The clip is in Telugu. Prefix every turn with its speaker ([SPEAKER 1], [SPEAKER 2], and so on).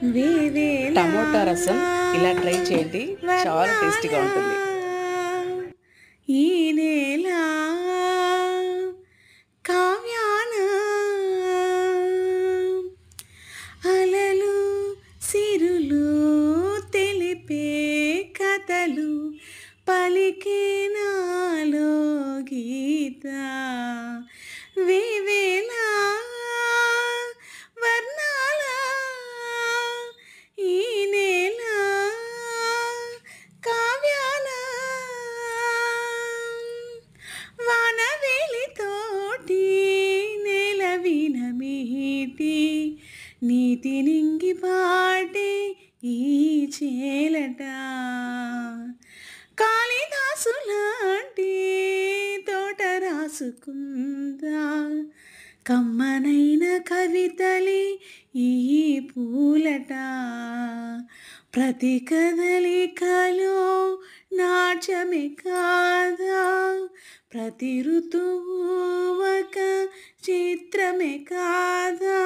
[SPEAKER 1] వేవేలా
[SPEAKER 2] టమోటా రసం ఇలా ట్రై చేయండి. చాలా
[SPEAKER 1] వర్ణాల
[SPEAKER 2] టేస్టీగా ఉంటుంది.
[SPEAKER 1] ఈ నేల కావ్యాన అలలు సిరులు తెలిపే కథలు పలికే నాలో గీత వేవేల వర్ణాల ఈ నేల కావ్యాన వానవేలితోటి నేల వినమీటి నీతి నింగి పాటే ఈ చేలట కాళిదాసు లాంటి తోట రాసుకుందా కమ్మనైన కవితలే ఈ పూలట ప్రతి కదలికలో నాట్యమే కాదా ప్రతి ఋతువు ఒక చిత్రమే కాదా